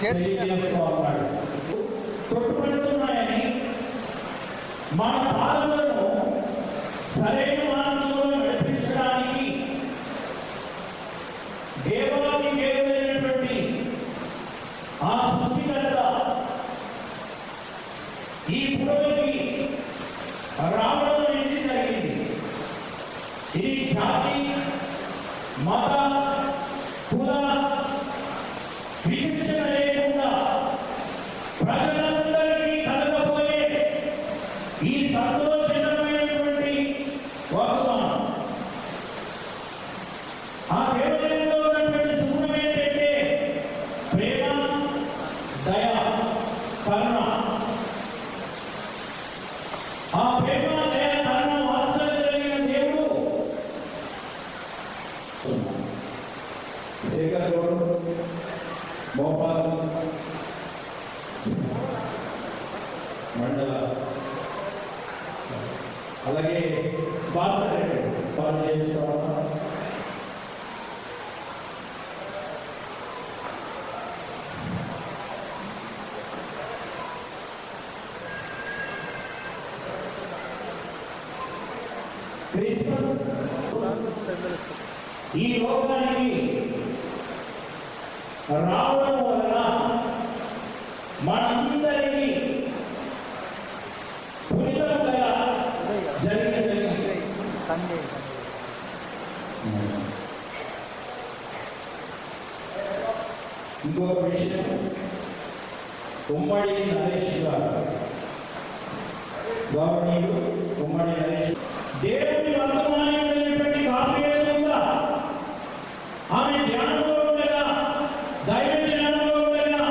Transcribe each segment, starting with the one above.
తెలియజేస్తున్నాడు. తొట్టుపడుతున్నాయని మన పాలనను సరైన మార్గంలో నడిపించడానికి దేవాది దేవుడైనటువంటి ఆ సృష్టికర్త ఈ భూమికి రావడం అనేది జరిగింది. ఇది జాతి, మత, కుల విచక్షణ లేకుండా ప్రజలందరికీ కలగబోయే ఈ సంతోషకరమైనటువంటి వర్తమానం. ఆ దేవుడిలో ఉన్నటువంటి సుగుణం ఏంటంటే ప్రేమ, దయ, కరుణ. ఆ ప్రేమ, దయ, కరుణ, వాత్సల్యం కలిగిన దేవుడు శేఖర్ భోపాల్ మండల అలాగే బాసరెడ్డి పని చేస్తా క్రిస్మస్ ఈ లోకానికి రావడం వలన మనందరికీ పునీతంగా జరిగినది. ఇంకొక విషయం, ఉమ్మడి నరేష్ గారు, గౌరవనీయులు ఉమ్మడి నరేష్, దేవుని వర్తమానమైనటువంటి కావ్యంగా ఆమె ధ్యానంలో ఉండగా, దైవ జ్ఞానంలో ఉండగా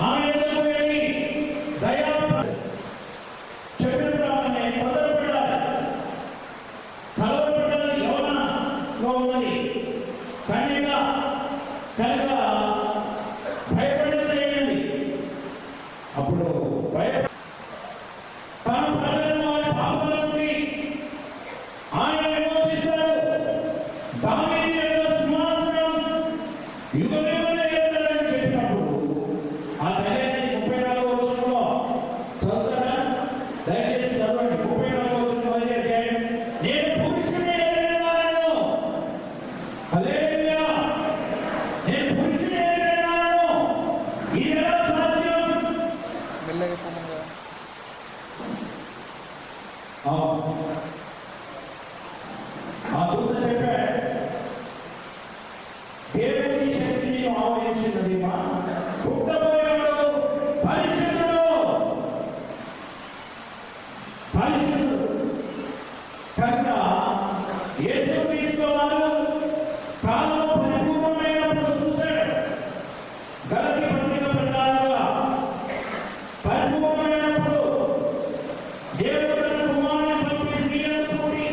ఆమె ఎదుగు వెళ్ళి దయా చెప్పినప్పుడే తొందరపడాలి, కలవరపడాలి, యవనంలో ఉన్నది కన్యగా కనుక భయపడేది. అప్పుడు తన ప్రజలను వారి పాపాల నుండి ఆయన విమోచిస్తాడు. దావీదు యొక్క సింహాసనం యుగయుగాలు ఎత్తాడని చెప్పినప్పుడు ఆ ధైర్యాన్ని 34వ వచనంలో చదువుతారా? దయచేసి చదవండి. 34వ వచనం అధ్యాయం. నేను పురుషుని ఎరిగిన వాడను. హల్లెలూయా. నేను పురుషుని ఎరిగిన వాడను. ఇది ఎలా సాధ్యం? ఆ దూత చెప్పాడు, దేవుని శక్తిని ఆవరించినది పుట్టబోయేవాడు పరిశుద్ధుడు, పరిశుద్ధుడు. కనుక యేసుక్రీస్తు వారు కాలంలో పరిపూర్ణమైనప్పుడు చూశాడు. గలతీ పత్రిక ప్రకారంగా పరిపూర్ణమైనప్పుడు దేవుడు తన కుమారుని పంపి స్త్రీలను పుట్టి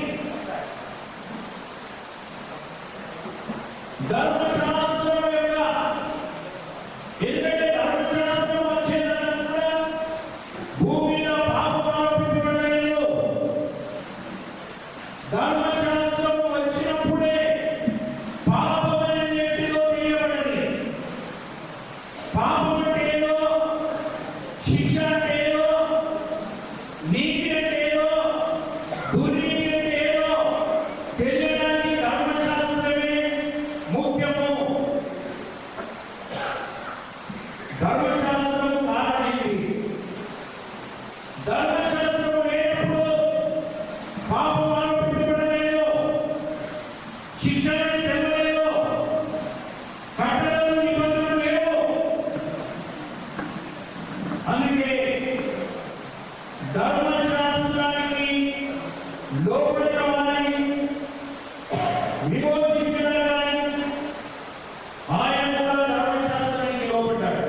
ధర్మశాస్త్రం యొక్క, ఎందుకంటే ధర్మశాస్త్రం వచ్చేదాన్ని కూడా భూమిలో పాపం ఆరోపింపబడలేదు. ధర్మశాస్త్రం వచ్చినప్పుడే పాపం అనేది ఏంటిదో తీయబడింది. పాపం అంటే ఏదో, శిక్ష అంటే ఏదో, నీతి అంటే ఏదో, దుర్నీతి అంటే ఏదో తెలియడానికి ధర్మశాస్త్రమే ముఖ్యము. ధర్మశాస్త్రం కారణమైంది. ధర్మశాస్త్రం లేనప్పుడు పాపం ఆరోపింపబడలేదు, శిక్ష తెలియలేదు, కట్టడలు నిబంధనలు లేవు. అందుకే ధర్మశాస్త్రానికి లోబడిన వారిని విమోచించిన ఆయన కూడా ధర్మశాస్త్రానికి లోబడ్డాడు.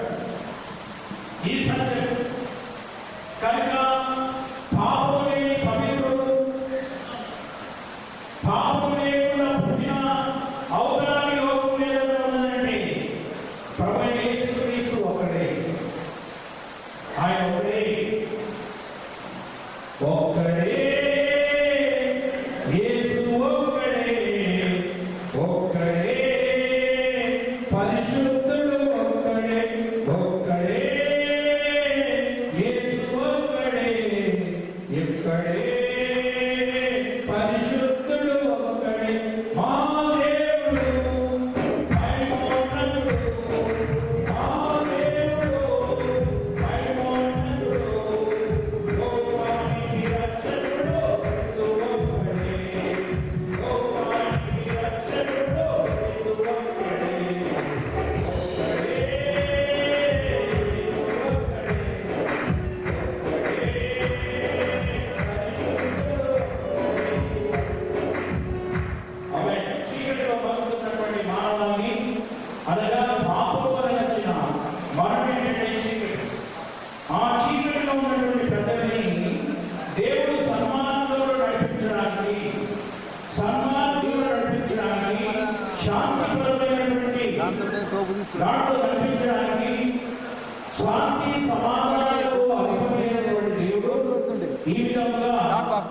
ఈ విధంగా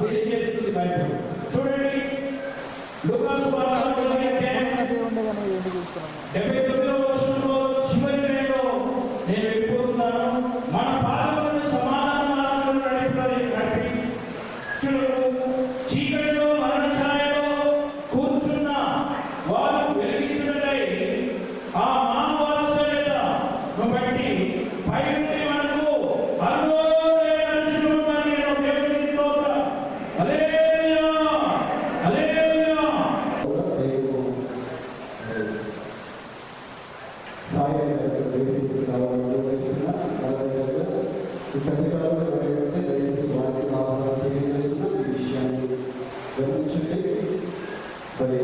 తెలియజేస్తుంది బైబిల్. చూడండి లూకాసు వార్త 79వ వచనంలో చివరి లైన్లో నేను వెళ్ళిపోతున్నాను. మన పాదములను సమాధాన మార్గంలో నడిపించును, చీకటిలో మరణ ఛాయలో కూర్చున్న వారు వెలిగించుటకై ఆ మానవాత్సల్యతను బట్టి పై నుండి మనకు హల్లెలూయా దర్శనమని నేను దేవునికి స్తోత్రం. హల్లెలూయా హల్లెలూయా. దయచేసి వారికి ఆధారం తెలియజేస్తున్న ఈ విషయాన్ని గమనించండి. మరి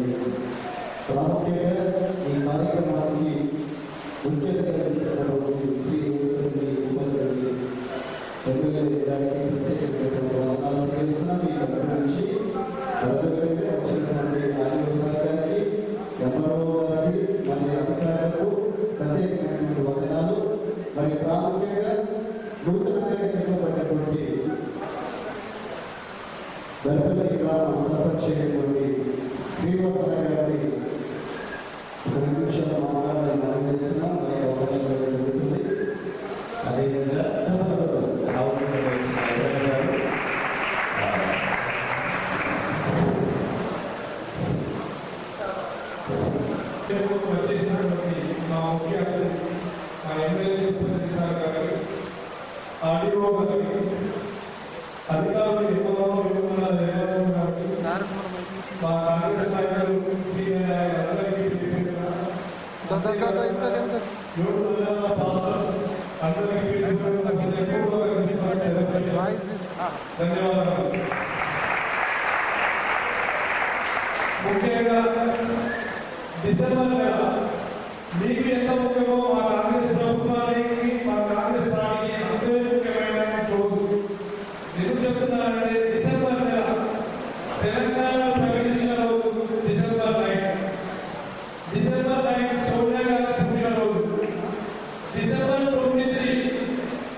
ప్రాముఖ్యంగా ఈ కార్యక్రమానికి ముఖ్య అతిథిగా చేసినటువంటి శ్రీ ఉపద్రవి ఎమ్మెల్యే గారికి ప్రత్యేకమైనటువంటి వందనాలు తెలియజేస్తున్నాం. ఈ దగ్గర నుంచి వరదగా వచ్చినటువంటి ఆదివాసాల గారికి, ఎంఆర్ఓ గారికి, మరి అధికారులకు ప్రత్యేకమైనటువంటి వందనాలు. మరి ప్రాముఖ్యంగా నూతనంగా ఎన్నుకోబడినటువంటి గర్భవతి గ్రామ సర్పంచ్ అయినటువంటి శ్రీనివాసరావు గారిని ఒక నిమిషంలో మాట్లాడాలని మనం చేస్తున్నాం. మనకి అవకాశం జరుగుతుంది. అదేవిధంగా వచ్చేసినటువంటి మా ముఖ్య అతిథి మా ఎమ్మెల్యే సార్ గారికి, ఆర్డీఓ గారికి, అధికారులు ఎక్కువగా గారికి, మా కాంగ్రెస్ నాయకులు, సీనియర్ నాయకులు అందరికీ ధన్యవాదాలు. ముఖ్యంగా డిసెంబర్ నెల మీకు ఎంత ముఖ్యమో మా కాంగ్రెస్ ప్రభుత్వానికి, మా కాంగ్రెస్ పార్టీకి అంతే ముఖ్యమైన రోజు. ఎందుకు చెప్తున్నానంటే డిసెంబర్ నెల తెలంగాణ ప్రకటించిన రోజు డిసెంబర్ 9. డిసెంబర్ 9 సోనియా గాంధీ పుట్టిన రోజు. డిసెంబర్ 23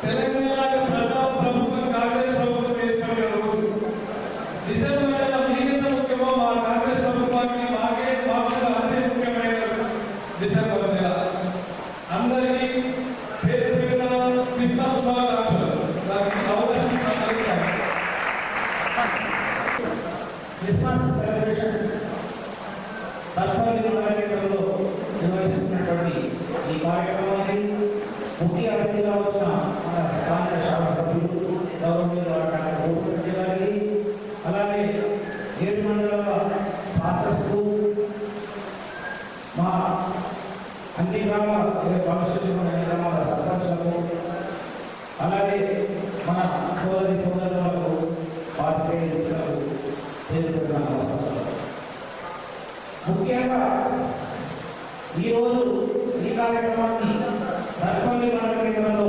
తెలంగాణ ప్రభుత్వం కాంగ్రెస్ ప్రభుత్వం ఏర్పడిన రోజు. డిసెంబర్ నెల మీకెంత ముఖ్యమో మా కాంగ్రెస్ ప్రభుత్వానికి మాకు అంతే ముఖ్యమైన డిసెంబర్ నెల. అందరికీ పేరు పేరున క్రిస్మస్ శుభాకాంక్షలు. నాకు అవకాశం ఇచ్చినందుకు క్రిస్మస్ సెలబ్రేషన్ తత్పరి మండల కేంద్రంలో నిర్వహిస్తున్నటువంటి ఈ కార్యక్రమానికి ముఖ్య అతిథిగా వచ్చిన మన స్థానిక శాసనసభ్యులు గౌరవనీయులు డాక్టర్ గోపిరెడ్డి గారికి, అలాగే 7 మండలాల పాస్టర్స్కు, మా అన్ని గ్రామాల అన్ని గ్రామాల సర్పంచ్లకు, అలాగే మన సోదరి సోదరులకు, పాత్రికేయ మిత్రులకు పేరుపెట్టిన నమస్కారాలు. ముఖ్యంగా ఈరోజు ఈ కార్యక్రమాన్ని సర్పల్లి మండల కేంద్రంలో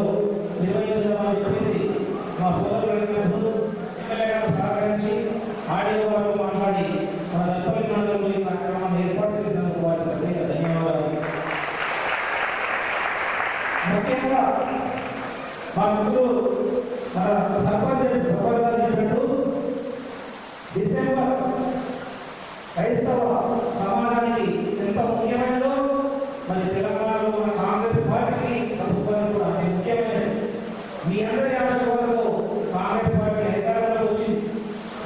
నిర్వహించడం చెప్పేసి మా సోదరులు ఎమ్మెల్యే గారు సహకరించి ఆడియో గారు మాట్లాడి మన సర్పల్లి మండలంలో ఈ కార్యక్రమాన్ని ఏర్పాటు చేసినందుకు వారికి ప్రత్యేక ధన్యవాదాలు. ముఖ్యంగా మా మిత్రులు మన సర్పంచ్ గారు చెప్పినట్టు డిసెంబర్ క్రైస్తవ సమాజానికి ఎంత ముఖ్యమైనదో మరి తెలంగాణలో ఉన్న కాంగ్రెస్ పార్టీకి ప్రభుత్వానికి కూడా అతి ముఖ్యమైనది. మీ అందరి ఆశీర్వాదంతో కాంగ్రెస్ పార్టీ అధికారంలోకి వచ్చింది.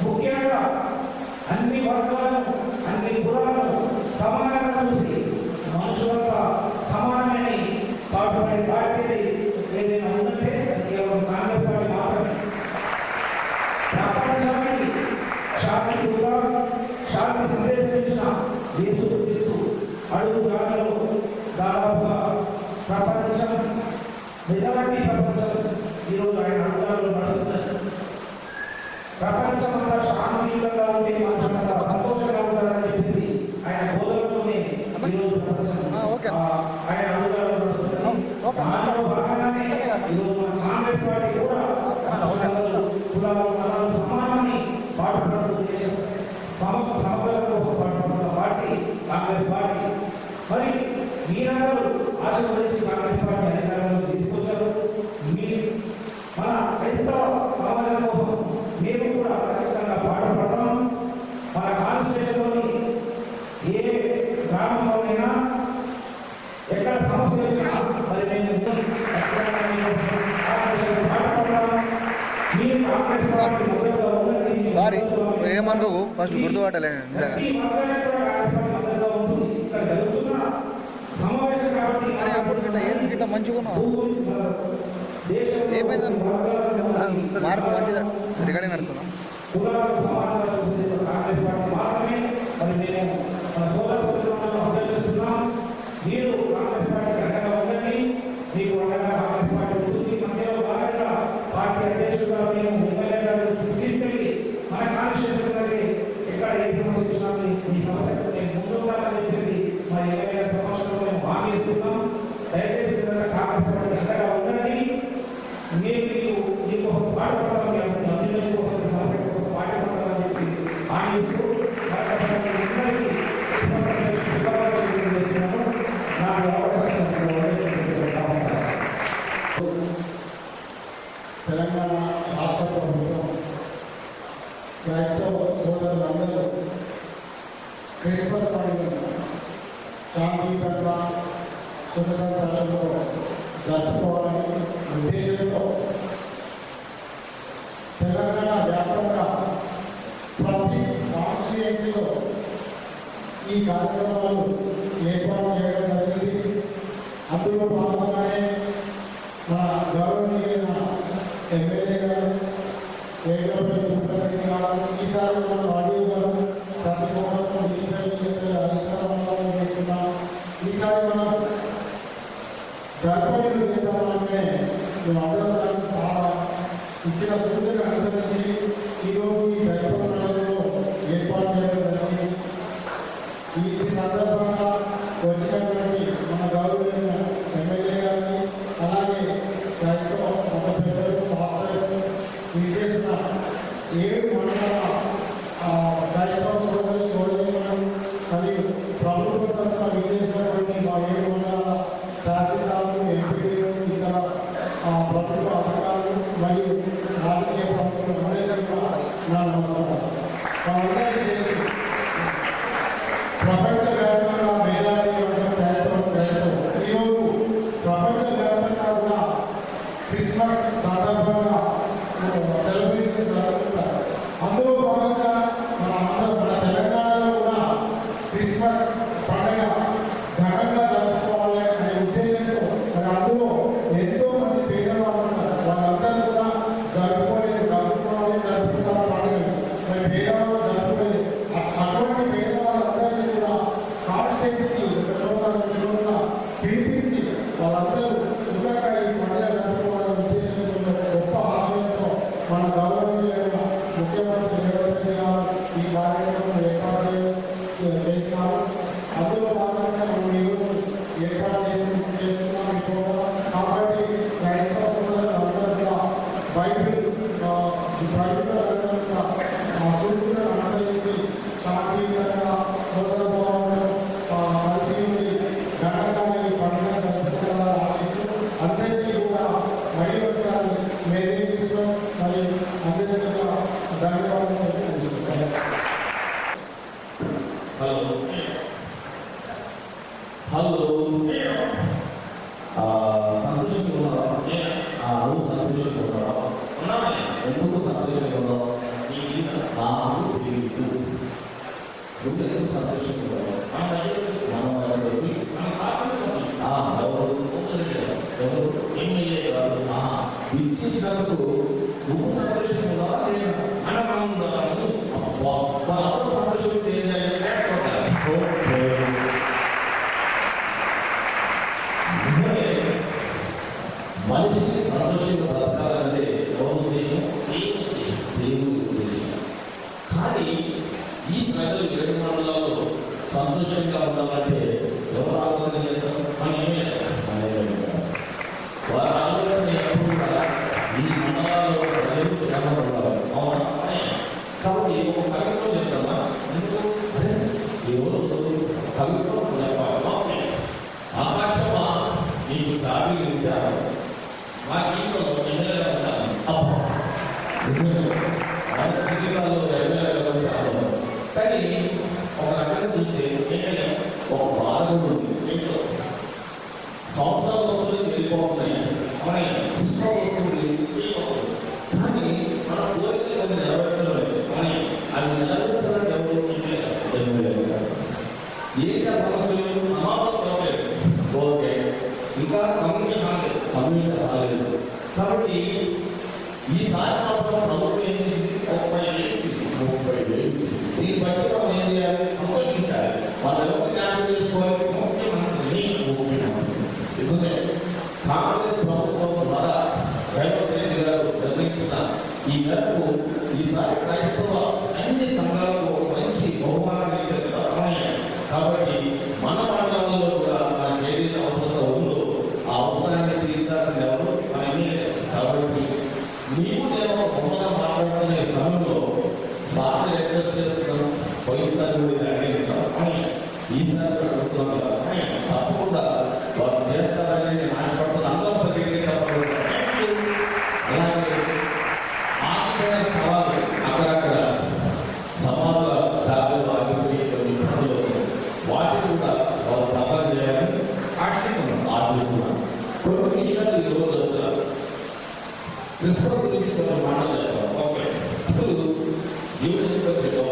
ముఖ్యంగా అన్ని వర్గాలను, అన్ని కులాలను సమానంగా చూసి మనుషులంతా సమానమని పాటుపడే పార్టీ ఏదైనా ఉందంటే అది కేవలం కాంగ్రెస్ పార్టీ మాత్రమే. ప్రపంచానికి శాంతి కూడా శాంతి సందేశం ఇచ్చిన యేసుక్రీస్తు అడుగు జాడలో దాదాపుగా ప్రపంచం, మెజారిటీ ప్రపంచం ఈరోజు ఆయన అడుగుజాడలో నడుస్తున్నది. ప్రపంచమంతా శాంతియుతంగా ఉంటే మనుషులంతా సంతోషంగా ఉంటారని చెప్పేసి ఆయన బోధనతోనే ఈరోజు ప్రపంచం ఆయన అడుగుజాడలో నడుస్తున్నది. దానిలో భాగంగానే ఈరోజు మన కాంగ్రెస్ పార్టీ కూడా కులాలు మతాలు సమానమని పాటుపడుతున్న దేశం సమగ్రత కోసం పాటుపడుతున్న పార్టీ కాంగ్రెస్ పార్టీ. మరి మీరందరూ ఆశీర్వదించి కాంగ్రెస్ పార్టీ అధికారంలో తీసుకొచ్చారు. మన క్రైస్తవ సమాజం కోసం మీరు ఫస్ట్ గుర్తుపట్టలే నిజంగా. ప్రతి వర్గానికి కూడా కాంగ్రెస్ పార్టీ మద్దతుగా ఉంటుంది. ఇక్కడ జరుగుతున్న సమావేశం కాబట్టి అరే అప్పుడు గిట్ట ఏజ్ గిట్ట మంచిగా దేశంలో ఏమైందని వర్గాలకు మార్పు మంచిదా రికార్డింగ్ నడుతున్నాం. కులాలకు సమానంగా చూసేది కాంగ్రెస్ పార్టీ మాత్రమే. మరి మేము మన సోదరులను అభ్యర్థిస్తున్నాం, మీరు కాంగ్రెస్ పార్టీకి అండగా ఉండండి. మీకు అండగా కాంగ్రెస్ పార్టీ ఉంటుంది. మధ్యలో భాగంగా పార్టీ అధ్యక్షులుగా మేము ఎమ్మెల్యే గారి దృష్టికి తీసుకెళ్ళి మన కాన్స్టిట్యూషన్ ఎక్కడ ఏ సమస్య వచ్చినా ఈ సమస్యకు నేను ముందుంటానని చెప్పేసి మా ఎమ్మెల్యే గారి సమస్యలో మేము హామీ ఇస్తున్నాం. దయచేసి కాంగ్రెస్ పార్టీకి అండగా ఉండండి. మేము మీకోసం పాటుపడతామని అనుకుంటున్నాం. అభివృద్ధి కోసం సమస్య కోసం పాటుపడతామని చెప్పి హామీ ఇస్తూ అందరికీ శుభాకాంక్షలు చేస్తున్నాను. నాకు అవకాశం తెలంగాణ రాష్ట్ర ప్రభుత్వం క్రైస్తవ సోదరులందరూ క్రిస్మస్ పండుగను శాంతియుతంగా సుఖ సంతోషంతో జరుపుకోవాలని ఉద్దేశంతో తెలంగాణ వ్యాప్తంగా ప్రతి కాన్స్టిట్యుయెన్సీలో ఈ కార్యక్రమాలు ఏర్పాటు చేయడం జరిగింది. అందులో భాగంగానే మన గౌరవనీయులైన ఎమ్మెల్యే గారు వేగపల్లి తిరుపతి గారు ఈసారి మన వాడి గారు ప్రతి సంవత్సరం డిజిటల్ కార్యక్రమాలు చేస్తున్నాం. ఈసారి మనం గర్భవతులు చేద్దామనే మేమందరం దానికి చాలా ఇచ్చిన సూచన అనుసరించి ఈరోజు ఈ దైవనాలలో ఏర్పాటు చేయడం జరిగింది. ఈ సందర్భంగా వచ్చినటువంటి మన గౌరవనీయ ఎమ్మెల్యే గారిని అలాగే క్రైస్తవ మత పెద్దలు పాస్టర్స్ చేసిన 7 మండల క్రైస్తవ సోదరులను మరియు ప్రభుత్వం తరఫున విచ్చేసినటువంటి మా 7 మండలాల తహసీల్దారులు, ఎంపీలు, ఇతర ప్రభుత్వ అధికారులు మరియు రాజకీయ ప్రముఖులు అందరికీ కూడా నా నమస్కారం. అందరికీ చేసి ప్రపంచవ్యాప్తంగా వేలాది క్రైస్తవం ఈరోజు ప్రపంచవ్యాప్తంగా కూడా క్రిస్మస్ సందర్భంగా సెలబ్రేషన్ జరుగుతుంటారు. అందులో భాగంగా మన తెలంగాణలో కూడా క్రిస్మస్ పండుగ ఘనంగా జరుపుకోవాలి అనే ఉద్దేశంతో మరి అందులో ఎంతో మంది పేదవాళ్ళు ఉన్నారు. వాళ్ళందరూ కూడా జరుపుకున్నారు పండుగలు. మరి పేదవాళ్ళు జరుపుకోలేదు. అటువంటి పేదవాళ్ళందరినీ కూడా కాన్స్టిట్యున్సీ పిలిపించి వాళ్ళందరూ సుఖంగా ఈ పండుగ జరుపుకోవాలనే ఉద్దేశంతో గొప్ప ఆశయంతో మన గౌరవనీయులైన ముఖ్యమంత్రి రేవంత్ రెడ్డి గారు ఈ కార్యక్రమం ఏర్పాటు చేసినారు. అందులో భాగంగా మనం ఈరోజు ఏర్పాటు చేస్తున్నాం. కాబట్టి క్రైస్తవ సోదరులందరూ కూడా బైబిల్ సూచనలను అనుసరించి శాంతియుతంగా సోదరభావంలో కలిసి ఉండి ఘనంగా ఈ పండుగ జరుపుకోవాలని ఆశిస్తూ అందరికీ కూడా మళ్ళీ ఒకసారి మేరీ క్రిస్మస్ మరియు అందరికీ కూడా ధన్యవాదాలు తెలుపుకుంటున్నాను. హలో సంతోషంగా ఉన్నారా? నువ్వు సంతోషంగా ఉన్నారా? ఎందుకు సంతోషంగా ఉన్నావు? నాకు తెలియదు. నువ్వు ఎందుకు సంతోషంగా ఉన్నావు? విచ్చేసినందుకు నువ్వు సంతోషంగా ఉన్నావా? సంతోషం మనిషికి సంతోషంగా బ్రతకాలంటే ఎవరి ఉద్దేశం? దేవుని ఉద్దేశం. కానీ ఈ ప్రజలు 7 మండలాల్లో సంతోషంగా ఉండాలంటే ఎవరు ఆలోచన చేస్తారు? వారి ఆలోచన ఎప్పుడు కూడా ఈ మండలాల్లో ప్రజలు క్షేమంగా ఉండాలి. అవునా? కాబట్టి ఒక కవిత్వం చెప్తామా? ఎందుకు అదే ఈరోజు కవిత్వం చెప్పాలి. ఆకాశమా నీకు సాగి ఉంటారు, మా ఇంట్లో ఎమ్మెల్యేగా ఉంటాను. మన జీవితాల్లో ఎమ్మెల్యేగా ఉంటారు. కానీ ఒక రకంగా చూస్తే ఎమ్మెల్యే ఒక బాధకుడు ఇంట్లో సంవత్సరాల వస్తువులు వెళ్ళిపోతున్నాయి, మన క్రిస్మస్ వస్తువులు వెళ్ళిపోతుంది. కానీ మన కోరికలు కొన్ని నెరవేర్చలేదు. కానీ అవి నెలవేర్చాలంటే ఎవరు ఏంటి సమస్యలు సమాధానం ఓకే ఇంకా కమ్యూనిటీ కాలేదు కాబట్టి ఈసారి మాత్రం ప్రభుత్వం ఏం చేసింది 30,000 దీన్ని బట్టి మనం ఏం చేయాలి సంతోషించాలి వాళ్ళు ఎవరు జ్ఞాపకం చేసుకోవాలి ముఖ్యమంత్రిని నిజమే కాంగ్రెస్ ప్రభుత్వం ద్వారా రేవంత్ రెడ్డి గారు నిర్ణయించిన ఈ మేరకు ఈసారి క్రైస్తవ అన్ని సంఘాలకు మంచి బహుమానాన్ని ఇచ్చారు కాబట్టి మన మండలంలో కూడా మనకి ఏదైతే అవసరం ఉందో ఆ అవసరాన్ని తీర్చాల్సింది ఎవరు మనమే కాబట్టి నీవు నేను బొమ్మగా మాట్లాడుతున్న సమయంలో సార్లు రిక్వెస్ట్ చేస్తున్నాం పోయినసారి కూడా అడిగినాం ఈసారి కూడా అడుగుతున్నాం కదా తప్పకుండా వాళ్ళు చేస్తారని నేను ఆశపడుతున్నాను అందరూ సరిగ్గా చెప్పాలి అలాగే ఆగిపోయిన స్థలాలు అక్కడక్కడ సమాజ జాగ్రత్తలు ఆగిపోయి కొన్ని పనులు వాటిని కూడా వాళ్ళు సఫలం చేయాలని ఆశిస్తున్నాను కొన్ని విషయాలు ఈ రోజు జరుగుతారు క్రిస్మస్ గురించి కొన్ని మాటలు చెప్తాను ఓకే అసలు దేవుడు ఎందుకు వచ్చాడు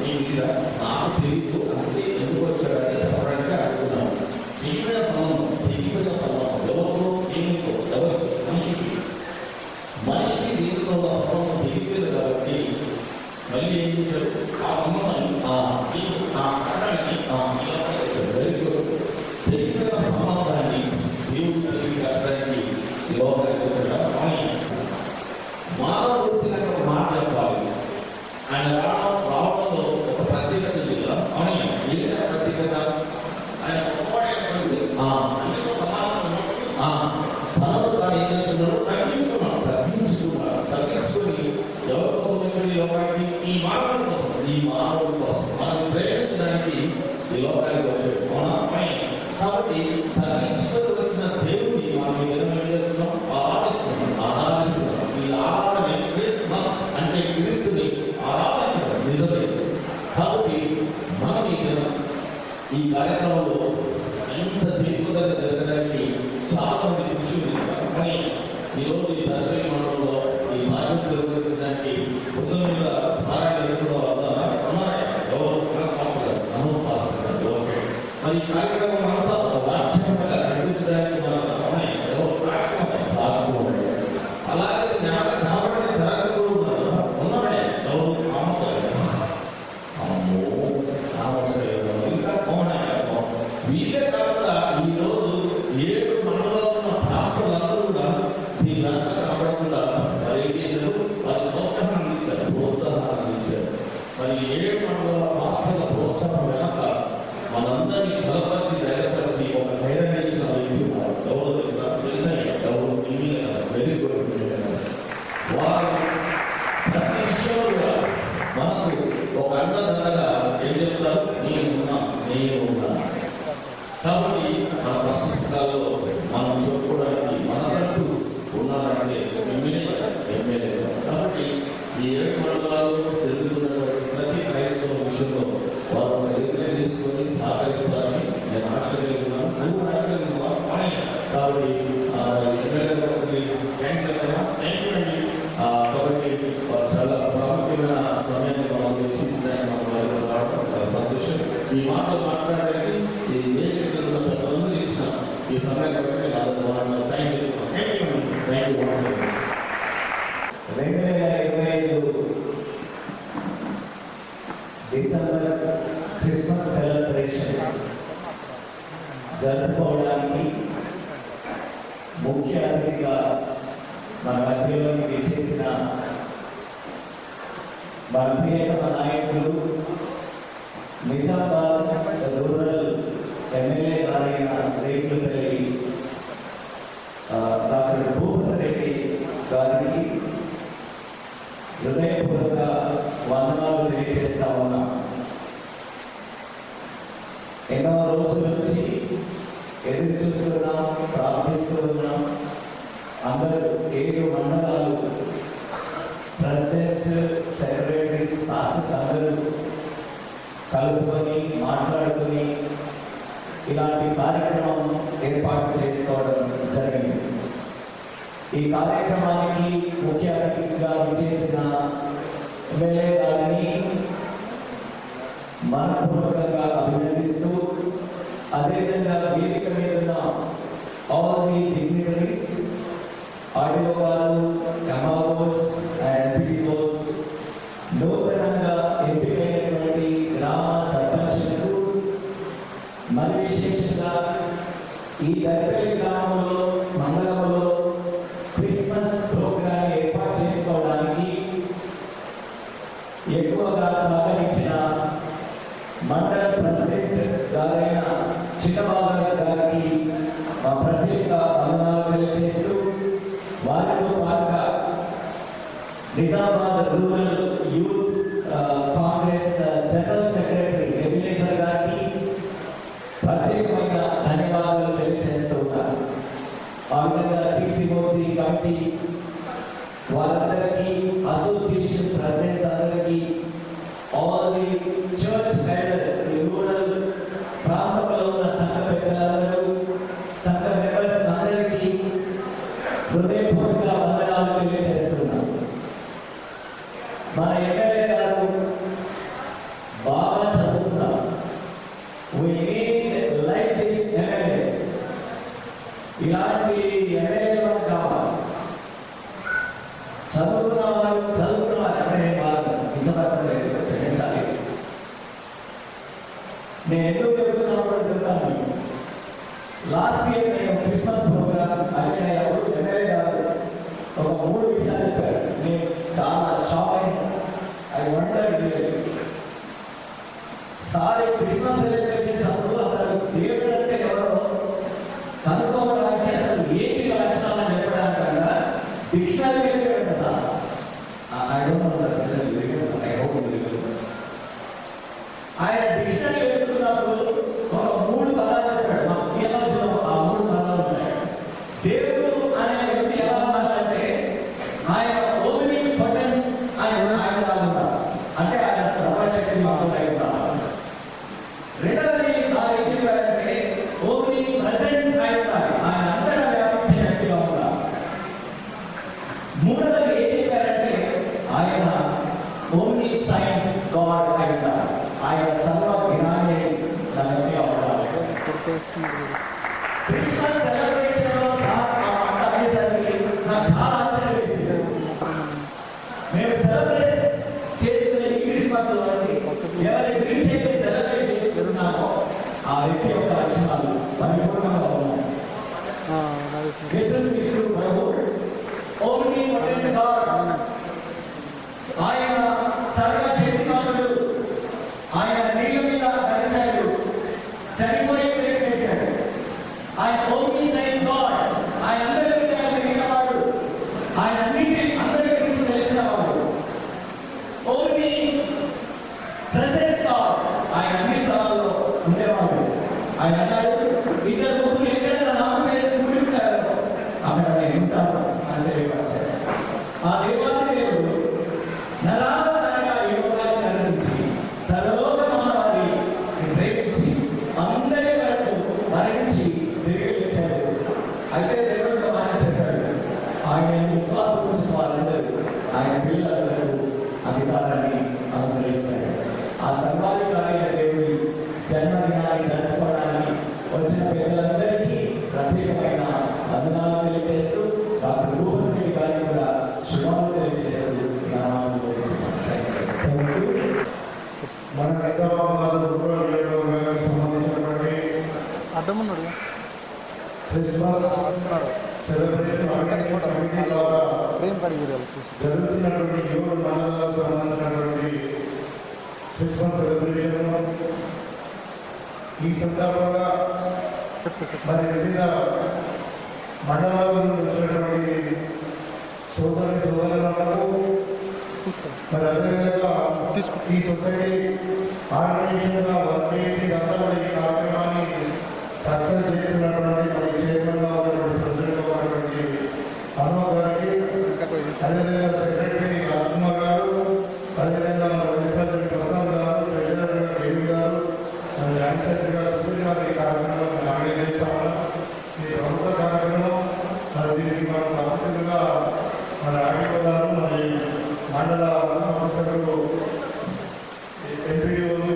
మీ మీద నాకు తెలియదు అంటే ఎందుకు వచ్చాడని చెప్పడానికి అడుగుతున్నాను తెగిపోయిన సంబంధం ఎవరితో దేవునితో ఎవరికి మనిషి దేవునితో ఉన్న సంబంధం తెగిపోయింది కాబట్టి మళ్ళీ ఏం చేశాడు ఆ సంబంధాన్ని వెరీ గుడ్ తెగిపోయిన సంబంధాన్ని దేవుడు తిరిగి కట్టడానికి లోపలికి వచ్చాడు మానవ వృత్తిని ఒక మాట చెప్పాలి ఆయన రావడంలో ఒక ప్రత్యేకత ఉంది కదా అవునా ఏంటి ఆ ప్రత్యేకత ఆయన తనను తాను ఏం చేస్తున్నాడు తగ్గించుకుని ఎవరి కోసం వచ్చాడు ఈ లోకానికి ఈ మానవుడి కోసం మనం ప్రేమించడానికి ఈ లోకానికి వచ్చాడు అవునా కాబట్టి తగ్గించుకొని వచ్చిన దేవుడిని మనం ఈ విధంగా ఏం చేస్తున్నాం ఆరాధిస్తున్నాం ఈ ఆరాధన క్రిస్మస్ అంటే క్రీస్తుని ఆరాధించడం నిజమే కాబట్టి మనం ఈ కార్యక్రమంలో ఎంత చేతులుగా జరగడానికి చాలా మంది కృషి ఉంది కానీ ఈరోజు ఈ దర్శన మండలంలో ఈ బాధ్యత నిర్వహించడానికి భుజం మీద భారాన్ని వేసుకోవడం మరి ఈ కార్యక్రమం అంతా రాజ్యాంగంగా నడిపించడానికి అలాగే జ్ఞాపకం జరగకూడదు ఉన్నాడే ఇంకా వీళ్ళే కాకుండా ఈరోజు 7 మండలాల్లో ఉన్న పాస్టర్లందరూ కూడా దీని వెనక కనబడకుండా మరి ఏం చేశారు వారి ప్రోత్సాహాన్ని ఇచ్చారు మరి 7 మండలాల పాస్టర్ల ప్రోత్సాహం వెనక మనందరినీ బలపరిచి ధైర్యపరిచి ఒక ధైర్యాన్ని ఇచ్చిన వ్యక్తి ఎవరు తెలుసా ఎవరు వెరీ గుడ్ వారు ప్రతి విషయంలో కూడా మనకు ఒక అండదండగా ఏం చెప్తారు నేను ఉన్నా కాబట్టి మన ప్రస్తుతాల్లో మనం చెప్పుకోవడానికి మనకంటూ ఉన్నారంటే ఎమ్మెల్యే కాబట్టి ఈ 7 మండలాలు తెలుగుతున్నటువంటి ప్రతి క్రైస్తవ విషయంలో వారు నిర్ణయం తీసుకొని సహకరిస్తారని నేను ఆశగలిగినాను నువ్వు ఆశగలిగినావా కాబట్టి ఎమ్మెల్యే థ్యాంక్ యూ అండి కాబట్టి చాలా ప్రాముఖ్యమైన సమయాన్ని మనం వెచ్చించడానికి మనం రావడం చాలా సంతోషం ఈ మాటలు మాట్లాడడానికి ఈ వేదికలు ఇచ్చిన ఈ సమయాన్ని బట్టి thank you 2025 December Christmas celebrations జరుపుకోవడానికి ముఖ్య అతిథిగా మన మధ్యలోకి విచ్చేసిన మన ప్రియతమ నాయకులు నిజామాబాద్ రూరల్ ఎమ్మెల్యే గారైన రేకులపల్లి డాక్టర్ భూపతి రెడ్డి గారికి హృదయపూర్వక వందనాలు తెలియజేస్తా ఉన్నాం. ఎన్నో రోజుల నుంచి ఎదురు చూస్తున్నాం, ప్రార్థిస్తూ ఉన్నాం. అందరూ 7 మండలాలు ప్రెసిడెంట్స్, సెక్రటరీస్, పాస్టర్స్ అందరూ కలుపుకొని మాట్లాడుకొని ఇలాంటి కార్యక్రమం ఏర్పాటు చేసుకోవడం జరిగింది. ఈ కార్యక్రమానికి ముఖ్య అతిథిగా విచ్చేసిన ఎమ్మెల్యే గారిని మనపూర్వకంగా అభినందిస్తూ అదేవిధంగా వేదిక మీద ఉన్న ఆల్ ది డిగ్నిటరీస్, ఆడియో గారు, కమాండోస్ అండ్ ఎంపీఓస్, నూతనంగా ఎంపికైనటువంటి గ్రామ సర్పంచులకు, మరి విశేషంగా ఈ దర్పల్లి గ్రామంలో మండలంలో క్రిస్మస్ ప్రోగ్రాం ఏర్పాటు చేసుకోవడానికి ఎక్కువగా సహకరించిన మండల ప్రెసిడెంట్ గారైన చిన్నబాబు గారికి మా ప్రత్యేక వందనాలు తెలియజేస్తూ, వారితో పాటుగా Nizamabad rural youth Congress general secretary Ebenezer గారికి ప్రత్యేకమైన ధన్యవాదాలు తెలియజేస్తూ ఉన్నారు. ఆ విధంగా సిసిఓసి కమిటీ వారందరికీ, అసోసియేషన్ ప్రెసిడెంట్స్ అందరికీ, all the church elders, rural ప్రాంతంలో ఉన్న సంఘ పెద్దలందరూ, సంఘ మెంబర్స్ అందరికీ హృదయపూర్వక వందనాలు తెలియజేస్తున్నాను. మన ఎమ్మెల్యే గారు బాగా చదువుతున్నారు. We need like this MLAs. ఇలాంటి ఎమ్మెల్యేలు కావాలి. చదువుకున్నవారు అంటే వాళ్ళు నిజపరచలేదు, క్షమించాలి. నేను ఎందుకు చెబుతున్నాను, లాస్ట్ ఇయర్ నేను క్రిస్మస్ ప్రోగ్రామ్ అటెండ్ అయ్యేప్పుడు ఎమ్మెల్యే గారు ఒక 3 విషయాలు చెప్పారు. నేను చాలా షాక్ అయింది. I wonder sir Christmas celebrations అప్పుడు అసలు దేవుడు అంటే ఎవరో కనుక్కోవడానికి అసలు ఏంటి లక్షణాలను చెప్పడానికన్నా డిక్షనరీ వెళ్ళిపోయాడు sir. I don't know sir, I hope ఆయన డిక్షనరీ వెళ్తున్నప్పుడు ఒక 3 పదాలు చెప్పాడు. మా థియాలజీలో ఆ 3 పదాలు ఉన్నాయి. దేవుడు అనే వ్యక్తి ఎలా ఉన్నారంటే ఆయన ఓపెనింగ్ బటన్ ఆయన ఉంటారు, అంటే ఆయన సర్వశక్తిమంతుడై ఉంటారు. రెండవది సార్ ఏం చెప్పారంటే ఓపెనింగ్ ప్రెసెంట్ అయి ఉంటారు, ఆయన అంతటా వ్యాపించే వ్యక్తిగా ఉంటారు. మూడవది ఏం చెప్పారంటే ఆయన ఓమ్ని సైన్ గాడ్ అయి ఉంటారు, ఆయన సర్వ జ్ఞాని వ్యక్తిగా ఉంటారు. క్రిస్మస్ సెలబ్రేషన్ లో సార్ ఆ మాట అనేసరికి నాకు చాలా ఆశ్చర్యం వేసింది. మేము సెలబ్రేట్ చేసుకునే ఈ క్రిస్మస్ లో ఎవరి గురించి అయితే సెలబ్రేట్ చేసుకుంటున్నామో ఆ వ్యక్తి యొక్క లక్షణాలు పరిపూర్ణంగా ఉన్నాయి. యేసుక్రీస్తు ప్రభువు ఓమ్ని పొటెంట్ గాడ్, ఆయన సర్వశక్తిమంతుడు, ఆయన నీళ్ళ మీద నడిచాడు, చనిపోయి ప్రేమించాడు. ఆయన ఓమ్ని సైన్ గాడ్, ఆయన అందరి మీద విన్నవాడు, ఆయన అందరి గురించి తెలిసినవాడు. ఓమ్ని ప్రెసెంట్ గాడ్, ఆయన అన్ని స్థలాల్లో ఉండేవాడు. ఆయన అన్నాడు, 2-3 ఎక్కడ నామ మీద కూడి ఉంటారు అక్కడ నేను ఉంటాను అని తెలియపరిచాడు. ఆ దేవాది దేవుడు నరావతారంగా ఈ లోకాన్ని కరుణించి సర్వలోక మానవాళిని ప్రేమించి అందరి వరకు మరణించి తిరిగి లేచాడు. అయితే దేవుడితో ఆయన చెప్పాడు, ఆయన విశ్వాసం ఉంచిన వారందరూ ఆయన పిల్లలందరూ అధికారాన్ని అనుగ్రహిస్తాడు. ఆ సర్వాధికారైన దేవుడి జన్మదినాన్ని జరుపుకోవడానికి వచ్చిన పెద్దలందరికీ ప్రత్యేకమైన వందనాలు తెలియజేస్తూ, డాక్టర్ రూపన్ రెడ్డి గారికి కూడా శుభాలు తెలియజేస్తూ నామాలు మన నిజామాబాద్ రూరల్ నియోజకవర్గానికి సంబంధించినటువంటి క్రిస్మస్ సెలబ్రేషన్ ఆర్గనైజేషన్ కమిటీ ద్వారా జరుగుతున్నటువంటి 7 మండలాలకు సంబంధించినటువంటి క్రిస్మస్ సెలబ్రేషన్ ఈ సందర్భంగా మరి వివిధ మండలాల నుండి వచ్చినటువంటి సోదరులకు మరి అదేవిధంగా ఈ సొసైటీ ఆర్గనైజేషన్గా వర్క్ చేసి అంతా కూడా ఈ కార్యక్రమాన్ని సక్సెస్ చేస్తున్నటువంటి మరి చైర్మన్గా ఉన్నటువంటి ప్రెసిడెంట్గా ఉన్నటువంటి హనుమ గారికి, అదేవిధంగా సెక్రటరీ రాజ్కుమార్ గారు, అదేవిధంగా మన వైస్ ప్రెసిడెంట్ ప్రసాద్ గారు, ట్రెజరర్ దేవి గారు, జాయింట్ సెక్రటరీ గారు సుశీల్ గారు ఈ కార్యక్రమాన్ని ఆర్గనైజ్ చేస్తా ఉన్నాం. ఈ ప్రభుత్వ కార్యక్రమం మరి దీనికి మనం బాధ్యతలుగా మన ఆర్డీఓ గారు, మరి మండల ఆఫీసర్లు, ఎంపీడీఓలు,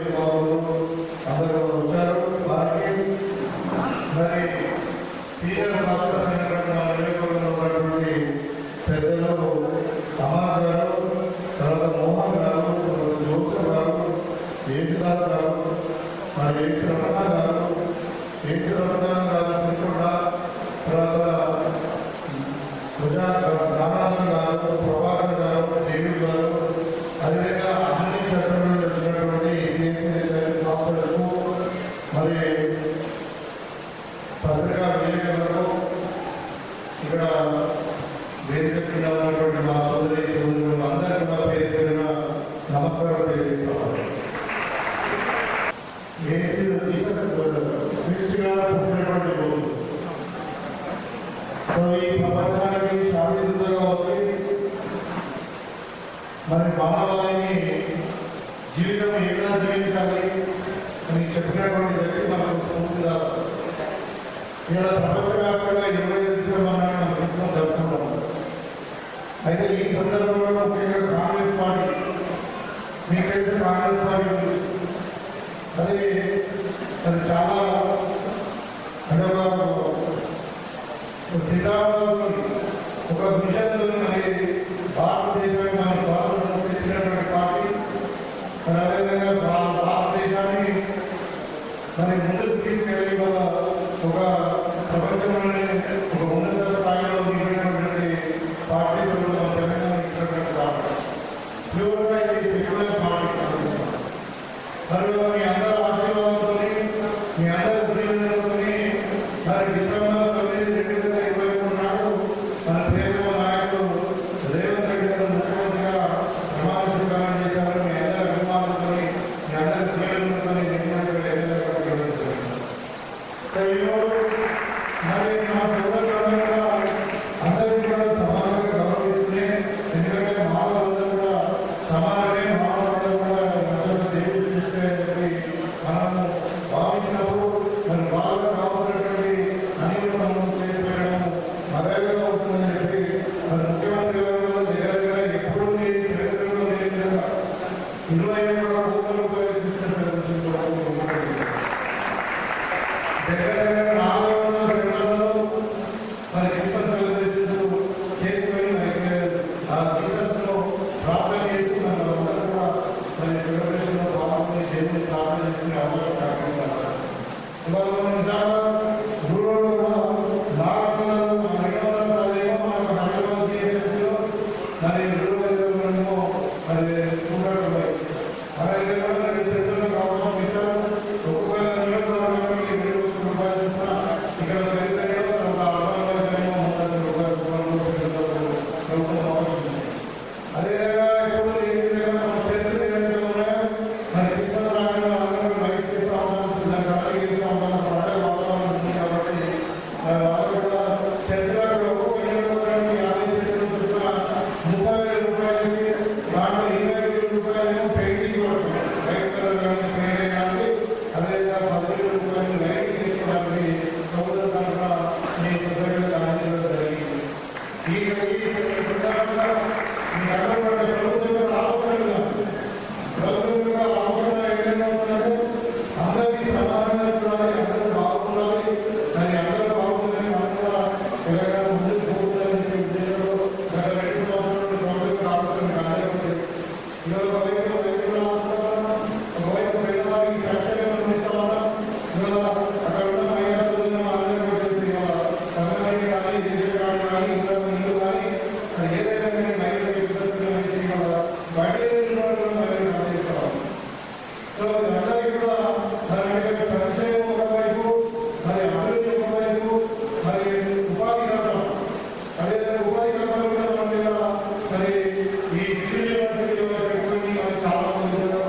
వేదిక కింద ఉన్నటువంటి మా సోదరి సోదరులు అందరూ కూడా పేరు పేరున నమస్కారం తెలియజేస్తున్నాను. క్రిస్టిగా పుట్టినటువంటి రోజు. సో ఈ ప్రపంచానికి శాంతియుతంగా వచ్చి మరి మానవాళిని జీవితం ఎలా జీవించాలి అని చెప్పినటువంటి వ్యక్తి మనకు స్ఫూర్తిగా ఇలా ప్రపంచవ్యాప్తంగా 25 డిసెంబర్ మనం క్రిస్మస్ జరుపుకుంటాం. అయితే ఈ సందర్భంలో ముఖ్యంగా కాంగ్రెస్ పార్టీ, మీకు తెలిసిన కాంగ్రెస్ పార్టీ గురించి అది చాలా అంటే ఒక సిద్ధాంతాలు ఒక విజన్లు మరి భారతదేశానికి మన స్వాతంత్రం తెచ్చినటువంటి పార్టీ, మరి అదేవిధంగా భారతదేశాన్ని మరి ముందుకు తీసుకెళ్ళి వాళ్ళ ఒక ప్రపంచంలోనే ఒక ఉన్నత స్థాయిలో నిలిపినటువంటి పార్టీలో మన తెలంగాణ ఇచ్చినటువంటి పార్టీ ప్యూర్గా ఇది సెక్యులర్ పార్టీ. మరి మీ అందరి ఆశీర్వాదంతో మీ అందరి దీవెనలతో మరి డిసెంబర్ 9, 2023 నాడు మన ప్రియతమ నాయకుడు రేవంత్ రెడ్డి గారు ముఖ్యమంత్రిగా ప్రమాణ స్వీకారం చేశారు. మీ అందరి అభిమానులతో మీ అందరి దీవెనలతో మరి మా సోదరులందరూ కూడా అందరికీ కూడా సమానంగా గౌరవిస్తూనే, ఎందుకంటే మానవులందరూ కూడా సమానమే, మానవులందరూ కూడా అందరూ దేవుడు చూసుకుని చెప్పి మనము భావించినప్పుడు మరి వాళ్ళకు కావాల్సినటువంటి అన్ని మనం చేసి పెట్టడం మర్యాదగా ఉంటుందని చెప్పి మరి ముఖ్యమంత్రి గారు దగ్గర ఎప్పుడూ లేని చరిత్రలో లేని విధంగా 27 కోట్ల రూపాయలు క్రిస్మస్ సెలబ్రేషన్ దగ్గర 400 సెంటర్లలో మరి క్రిస్మస్ సెలబ్రేషన్స్ చేసుకొని ఆ క్రిస్మస్ లో ప్రార్థన చేసి మన అందరూ కూడా మరి సెలబ్రేషన్ లో పాల్గొని దేవుని ప్రార్థన చేసుకునే అవకాశం కల్పించారు. ఇవాళ మనం నిజంగా గురువులు కూడా 400 మనకు హైదరాబాద్ జిహెచ్ఎంసీలో మరి 2,000 మరి చూడడం అలాగే సెంటర్లకు అవకాశం ఇచ్చారు. ఒక్కొక్క నియోజకవర్గానికి రూపాయలు చొప్పున ఇక్కడ పెరిగితే అదేవిధంగా ఇప్పుడు ఏ విధంగా మనం చర్చలు ఏదైతే ఉన్నాయో మరి క్రిస్మస్ రాకుండా అందరూ లైట్ చేస్తూ ఉంటాం, దాన్ని కట్టడి చేస్తూ ఉంటాం, పండుగ వాతావరణం ఉంటుంది కాబట్టి వాళ్ళు కూడా చర్చలకు ఒక్కొక్క నియోజకవర్గానికి 50 చర్చలు చొప్పున 30,000 రూపాయలకి దాంట్లో 25,000 రూపాయలు పెయింటింగ్ పడుతుంది. లైట్ కలర్ కానీ పెయింటింగ్ కానీ అదేవిధంగా 10,000 రూపాయలు లైట్ తీసుకోవడానికి ప్రభుత్వం తరఫున మీ సొసైటీలో అందించడం జరిగింది. ఈ సందర్భంగా మీ అందరూ ప్రభుత్వం యొక్క ఆలోచన ఏదైనా ఉందంటే అందరికీ సమానంగా చూడాలి, అందరూ బాగుండాలి, దాన్ని అందరూ బాగుండాలని మనం కూడా తెలంగాణ ముందుకు పోతుందని ఉద్దేశంలో గత 2 సంవత్సరాలు ప్రభుత్వం ఆలోచన అందరికీ తెలుసు. ఇవాళ ఒకవైపు పేదవారికి సంక్షేమం అందిస్తామన్నా, ఇవాళ అక్కడ ఉన్న మహిళా సోదరులు అందరూ కూడా తెలుసు. ఇవాళ సంగమని కానీ దేశం కానీ ఇల్లు కానీ ఏదైనా కానీ మహిళలకు ఇబ్బందులు వేసి ఇవాళ బయట మహిళలు అందిస్తాం. సో అందరికీ కూడా మరి సంక్షేమం ఒకవైపు, మరి అభివృద్ధి ఒకవైపు, మరి ఉపాధి కల్పన, అదేవిధంగా ఉపాధి కల్పన కూడా మన మీద మరి ఈ సివిల్ యూనివర్సిటీలో పెట్టుకుని మరి చాలా మంది ఉద్యోగ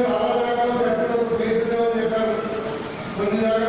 చాలా జాగ్రత్తలు చర్చలు ప్లేస్ చెప్పారు. కొన్ని జాగ్రత్తలు